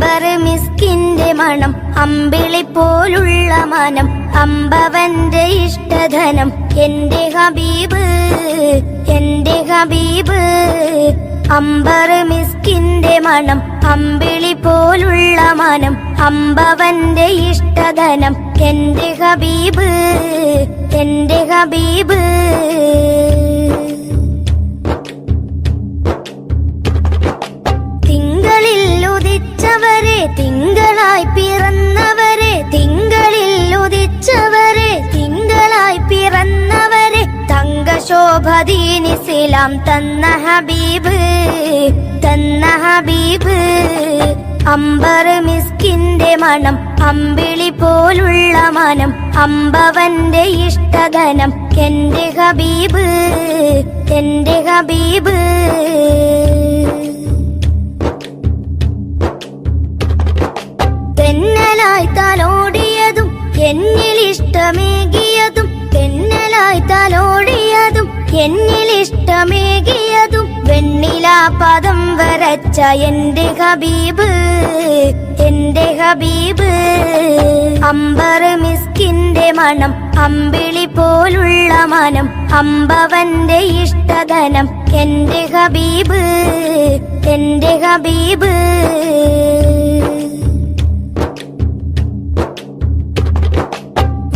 അമ്പർ മിസ്കിന്റെ മണം അമ്പിളി പോലുള്ള മനം അമ്പവന്റെ ഇഷ്ടധനം എന്റെ ഹബീബ് എന്റെ ഹബീബ് അമ്പർ മിസ്കിന്റെ മണം അമ്പിളി പോലുള്ള മനം അമ്പവന്റെ ഇഷ്ടധനം എന്റെ ഹബീബ് എന്റെ ഹബീബ് തിങ്കളിൽ ഉദിച്ചവരെ തിങ്കളായി പിറന്നവരെ തിങ്കളിൽ ഉദിച്ചവരെ തിങ്കളായി പിറന്നവരെ തങ്കശോഭദീനിസ്ലാം തന്ന ഹബീബ് തന്ന ഹബീബ് അമ്പർ മിസ്കിന്റെ മണം അമ്പിളി പോലുള്ള മനം അമ്പവന്റെ ഇഷ്ടധനം എന്റെ ഹബീബ് എന്റെ ഹബീബ് തെന്നലായി തലോടിയതും എന്നിൽ ഇഷ്ടമേകിയതും തെന്നലായി തലോടിയതും എന്നിൽ ഇഷ്ടമേകിയതും വെണ്ണിലാ പദം വരച്ച എന്റെ ഹബീബ് എന്റെ ഹബീബ് അമ്പർ മിസ്കിന്റെ മണം അമ്പിളി പോലുള്ള മനം അമ്പവന്റെ ഇഷ്ടധനം എന്റെ ഹബീബ് എന്റെ ഹബീബ്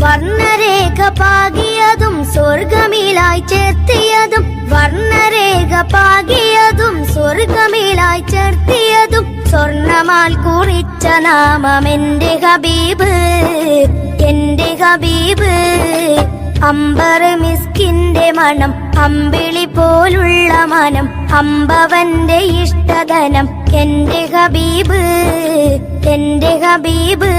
വർണ്ണരേഖ പാകിയതും സ്വർഗമിലായി ചേർത്തിയതും വർണ്ണരേഖ പാകിയതും സ്വർഗമിലായി ചേർത്തിയതും സ്വർണമാൽ കുറിച്ച നാമം എന്റെ ഹബീബ് എന്റെ ഹബീബ് അമ്പർ മിസ്കിന്റെ മണം അമ്പിളി പോലുള്ള മനം അമ്പവന്റെ ഇഷ്ടധനം എന്റെ ഹബീബ് എന്റെ ഹബീബ്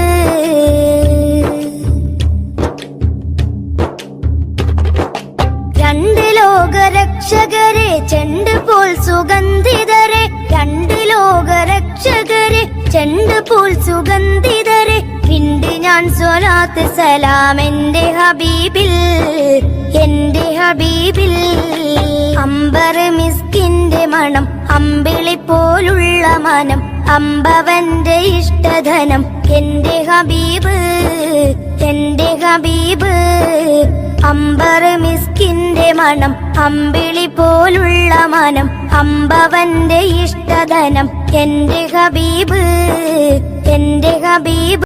രണ്ട് ലോകരക്ഷകരെ ചെണ്ട് പോൽ സുഗന്ധിതരെ രണ്ട് ലോകരക്ഷകരെ ചെണ്ട് പോൽ സുഗന്ധിതരെ പിണ്ട് ഞാൻ സ്വലാത്ത് സലാം എന്റെ ഹബീബിൽ എന്റെ ഹബീബിൽ അമ്പർ മിസ്കിന്റെ മണം അമ്പിളി പോലുള്ള മനം അമ്പവന്റെ ഇഷ്ടധനം എന്റെ ഹബീബ് എന്റെ ഹബീബ് അമ്പർ മിസ്കിന്റെ മണം അമ്പിളി പോലുള്ള മനം അമ്പവന്റെ ഇഷ്ടധനം എന്റെ ഹബീബ് എന്റെ ഹബീബ്